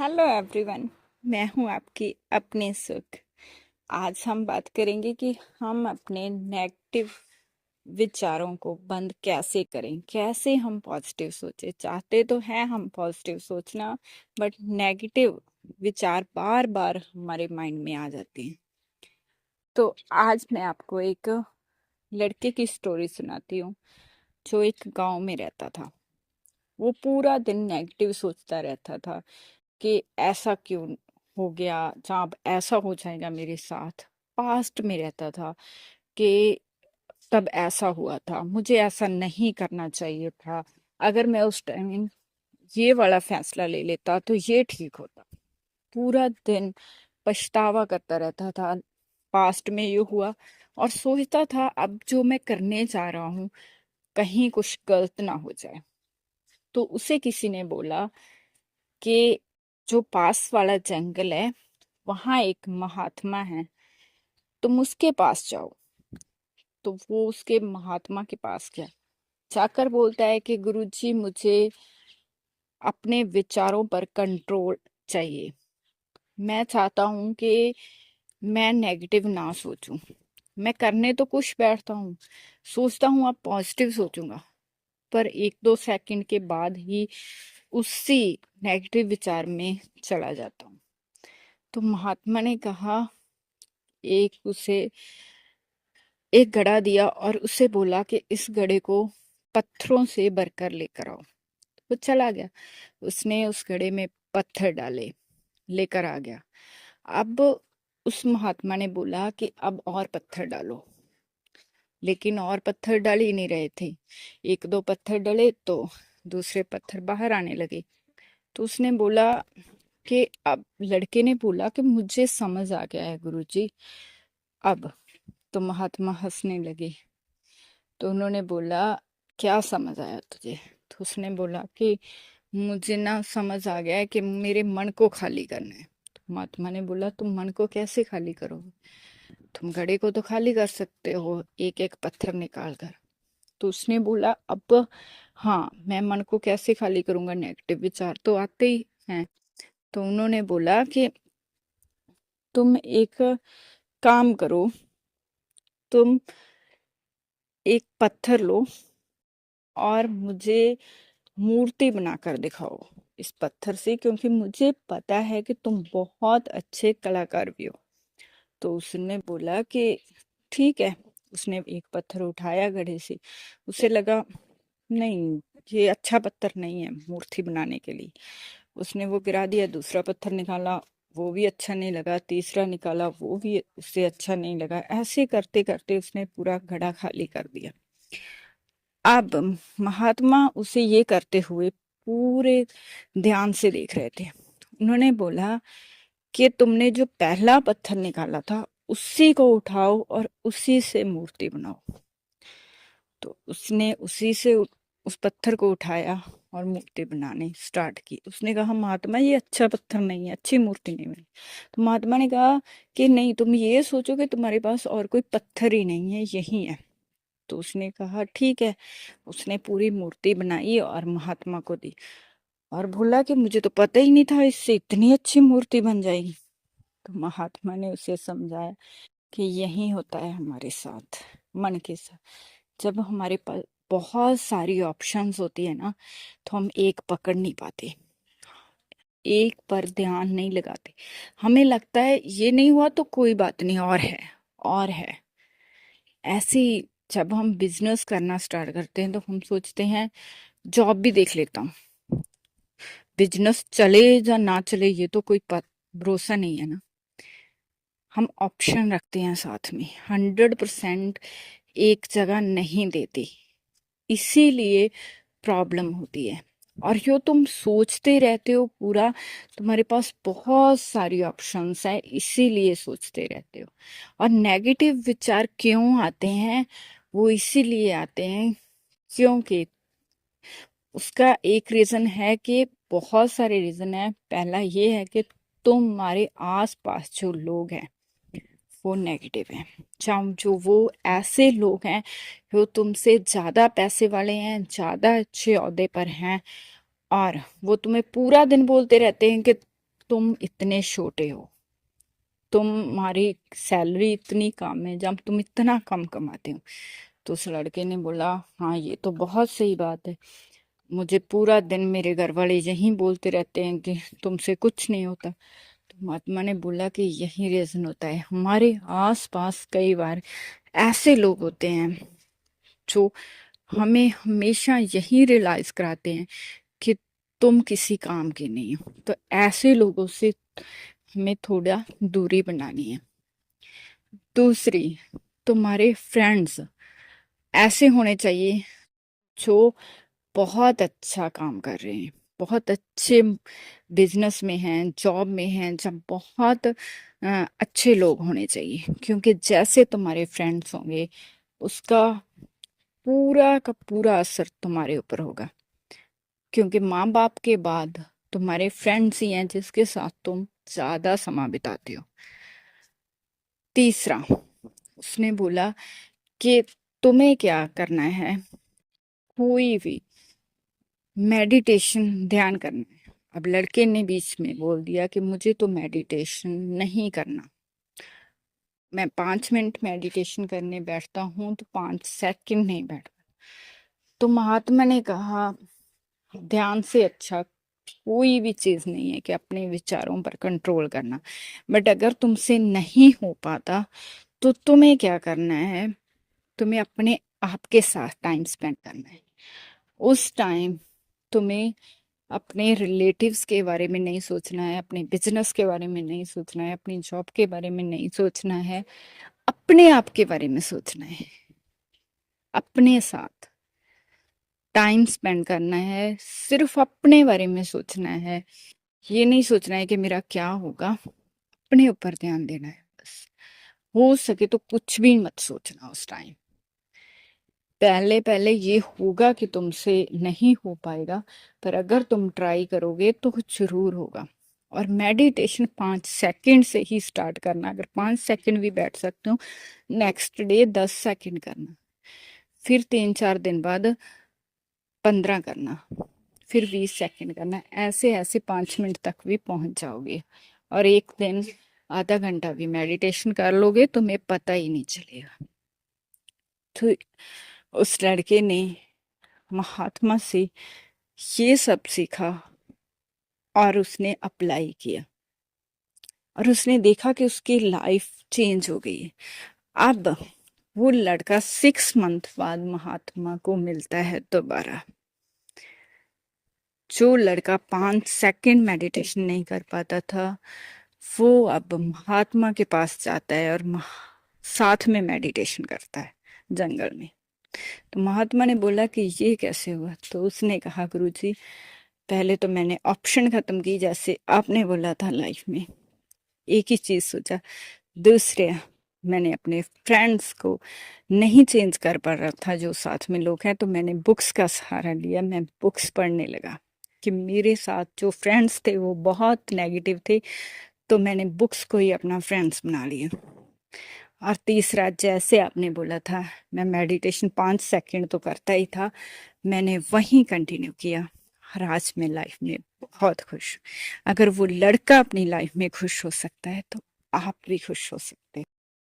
Hello everyone. मैं हूं आपकी अपनी सुख। आज हम बात करेंगे कि हम अपने नेगेटिव विचारों को बंद कैसे करें, कैसे हम पॉजिटिव सोचें। चाहते तो हैं हम पॉजिटिव सोचना, बट नेगेटिव विचार बार बार हमारे माइंड में आ जाते हैं। तो आज मैं आपको एक लड़के की स्टोरी सुनाती हूँ जो एक गांव में रहता था। वो पूरा दिन नेगेटिव सोचता रहता था कि ऐसा क्यों हो गया, जहाँ अब ऐसा हो जाएगा मेरे साथ। पास्ट में रहता था कि तब ऐसा हुआ था, मुझे ऐसा नहीं करना चाहिए था। अगर मैं उस टाइम ये वाला फैसला ले लेता तो ये ठीक होता। पूरा दिन पछतावा करता रहता था, पास्ट में ये हुआ, और सोचता था अब जो मैं करने जा रहा हूँ कहीं कुछ गलत ना हो जाए। तो उसे किसी ने बोला कि जो पास वाला जंगल है वहां एक महात्मा है, तुम उसके पास जाओ। तो वो उसके महात्मा के पास गया। जाकर बोलता है कि गुरुजी, मुझे अपने विचारों पर कंट्रोल चाहिए। मैं चाहता हूँ कि मैं नेगेटिव ना सोचूं। मैं करने तो कुछ बैठता हूँ, सोचता हूँ अब पॉजिटिव सोचूंगा, पर एक दो सेकंड के बाद ही उसी नेगेटिव विचार में चला जाता हूँ। तो महात्मा ने कहा, उसे एक घड़ा दिया और उसे बोला कि इस घड़े को पत्थरों से भरकर लेकर आओ। वो चला गया, उसने उस घड़े में पत्थर डाले, लेकर आ गया। अब उस महात्मा ने बोला कि अब और पत्थर डालो, लेकिन और पत्थर डाल ही नहीं रहे थे। एक दो पत्थर डले तो दूसरे पत्थर बाहर आने लगे। तो उसने बोला कि अब लड़के ने बोला कि मुझे समझ आ गया है गुरुजी अब। तो महात्मा हंसने लगे। तो उन्होंने बोला, क्या समझ आया तुझे? तो उसने बोला कि मुझे ना समझ आ गया है कि मेरे मन को खाली करना है। तो महात्मा ने बोला, तुम मन को कैसे खाली करोगे? तुम घड़े को तो खाली कर सकते हो एक एक पत्थर निकाल कर। तो उसने बोला, अब हाँ, मैं मन को कैसे खाली करूंगा, नेगेटिव विचार तो आते ही हैं। तो उन्होंने बोला कि तुम एक काम करो, तुम एक पत्थर लो और मुझे मूर्ति बनाकर दिखाओ इस पत्थर से, क्योंकि मुझे पता है कि तुम बहुत अच्छे कलाकार भी हो। तो उसने बोला कि ठीक है। उसने एक पत्थर उठाया घड़े से। उसे लगा नहीं, ये अच्छा पत्थर नहीं है मूर्ति बनाने के लिए। उसने वो गिरा दिया। दूसरा पत्थर निकाला, वो भी अच्छा नहीं लगा। तीसरा निकाला, वो भी उसे अच्छा नहीं लगा। ऐसे करते करते उसने पूरा घड़ा खाली कर दिया। अब महात्मा उसे ये करते हुए पूरे ध्यान से देख रहे थे। उन्होंने बोला कि तुमने जो पहला पत्थर निकाला था उसी को उठाओ और उसी से मूर्ति बनाओ। तो उसने उसी से उस पत्थर को उठाया और मूर्ति बनाने स्टार्ट की। उसने कहा, महात्मा ये अच्छा पत्थर नहीं है, अच्छी मूर्ति नहीं बनी। तो महात्मा ने कहा कि नहीं, तुम ये सोचो कि तुम्हारे पास और कोई पत्थर ही नहीं है, यही है। तो उसने कहा ठीक है। उसने पूरी मूर्ति बनाई और महात्मा को दी, और बोला कि मुझे तो पता ही नहीं था इससे इतनी अच्छी मूर्ति बन जाएगी। तो महात्मा ने उसे समझाया कि यही होता है हमारे साथ, मन के साथ। जब हमारे पास बहुत सारी ऑप्शंस होती है ना, तो हम एक पकड़ नहीं पाते, एक पर ध्यान नहीं लगाते। हमें लगता है ये नहीं हुआ तो कोई बात नहीं, और है और है। ऐसे ही जब हम बिजनेस करना स्टार्ट करते हैं तो हम सोचते हैं जॉब भी देख लेता हूँ, बिजनेस चले या ना चले ये तो कोई भरोसा नहीं है ना। हम ऑप्शन रखते हैं साथ में, 100% एक जगह नहीं देते, इसीलिए प्रॉब्लम होती है। और जो तुम सोचते रहते हो पूरा, तुम्हारे पास बहुत सारी ऑप्शंस है, इसीलिए सोचते रहते हो। और नेगेटिव विचार क्यों आते हैं? वो इसीलिए आते हैं क्योंकि उसका एक रीजन है कि बहुत सारे रीजन है। पहला ये है कि तुम्हारे आसपास जो लोग हैं वो नेगेटिव हैं। चाहे जो वो ऐसे लोग हैं जो तुमसे ज्यादा पैसे वाले हैं, ज्यादा अच्छे ओहदे पर हैं, और वो तुम्हें पूरा दिन बोलते रहते हैं कि तुम इतने छोटे हो, तुम्हारी सैलरी इतनी कम है, जब तुम इतना कम कमाते हो। तो उस लड़के ने बोला, हाँ ये तो बहुत सही बात है, मुझे पूरा दिन मेरे घर वाले यही बोलते रहते हैं कि तुमसे कुछ नहीं होता। तो महात्मा ने बोला कि यही रीजन होता है, हमारे आसपास कई बार ऐसे लोग होते हैं जो हमें हमेशा यही रियलाइज कराते हैं कि तुम किसी काम के नहीं हो। तो ऐसे लोगों से हमें थोड़ा दूरी बनानी है। दूसरी, तुम्हारे फ्रेंड्स ऐसे होने चाहिए जो बहुत अच्छा काम कर रहे हैं, बहुत अच्छे बिजनेस में हैं, जॉब में हैं, जब बहुत अच्छे लोग होने चाहिए, क्योंकि जैसे तुम्हारे फ्रेंड्स होंगे उसका पूरा का पूरा असर तुम्हारे ऊपर होगा, क्योंकि माँ बाप के बाद तुम्हारे फ्रेंड्स ही हैं जिसके साथ तुम ज्यादा समय बिताते हो। तीसरा, उसने बोला कि तुम्हें क्या करना है, कोई भी मेडिटेशन ध्यान करना है। अब लड़के ने बीच में बोल दिया कि मुझे तो मेडिटेशन नहीं करना, मैं 5 मिनट मेडिटेशन करने बैठता हूँ तो 5 सेकंड नहीं बैठ। तो महात्मा ने कहा, ध्यान से अच्छा कोई भी चीज नहीं है कि अपने विचारों पर कंट्रोल करना, बट अगर तुमसे नहीं हो पाता तो तुम्हें क्या करना है, तुम्हें अपने आप के साथ टाइम स्पेंड करना है। उस टाइम तुम्हें अपने रिलेटिव्स के बारे में नहीं सोचना है, अपने बिजनेस के बारे में नहीं सोचना है, अपनी जॉब के बारे में नहीं सोचना है, अपने आप के बारे में सोचना है। अपने साथ टाइम स्पेंड करना है, सिर्फ अपने बारे में सोचना है। ये नहीं सोचना है कि मेरा क्या होगा, अपने ऊपर ध्यान देना है बस। हो सके तो कुछ भी मत सोचना उस टाइम। पहले पहले ये होगा कि तुमसे नहीं हो पाएगा, पर अगर तुम ट्राई करोगे तो जरूर होगा। और मेडिटेशन 5 सेकंड से ही स्टार्ट करना, अगर 5 सेकंड भी बैठ सकते हो, नेक्स्ट डे 10 सेकंड करना, फिर 3-4 दिन बाद 15 करना, फिर 20 सेकंड करना, ऐसे ऐसे 5 मिनट तक भी पहुंच जाओगे। और एक दिन आधा घंटा भी मेडिटेशन कर लोगे तुम्हें पता ही नहीं चलेगा। तो उस लड़के ने महात्मा से ये सब सीखा और उसने अप्लाई किया, और उसने देखा कि उसकी लाइफ चेंज हो गई है। अब वो लड़का 6 मंथ बाद महात्मा को मिलता है दोबारा। जो लड़का 5 सेकंड मेडिटेशन नहीं कर पाता था, वो अब महात्मा के पास जाता है और साथ में मेडिटेशन करता है जंगल में। तो महात्मा ने बोला कि ये कैसे हुआ। तो उसने कहा, गुरुजी पहले तो मैंने ऑप्शन खत्म की, जैसे आपने बोला था लाइफ में एक ही चीज सोचा। दूसरे, मैंने अपने फ्रेंड्स को नहीं चेंज कर पा रहा था जो साथ में लोग हैं, तो मैंने बुक्स का सहारा लिया, मैं बुक्स पढ़ने लगा कि मेरे साथ जो फ्रेंड्स थे वो बहुत नेगेटिव थे, तो मैंने बुक्स को ही अपना फ्रेंड्स बना लिया। और तीसरा, जैसे आपने बोला था, मैं मेडिटेशन 5 सेकंड तो करता ही था, मैंने वहीं कंटिन्यू किया, और आज मैं लाइफ में बहुत खुश हूँ। अगर वो लड़का अपनी लाइफ में खुश हो सकता है तो आप भी खुश हो सकते हैं।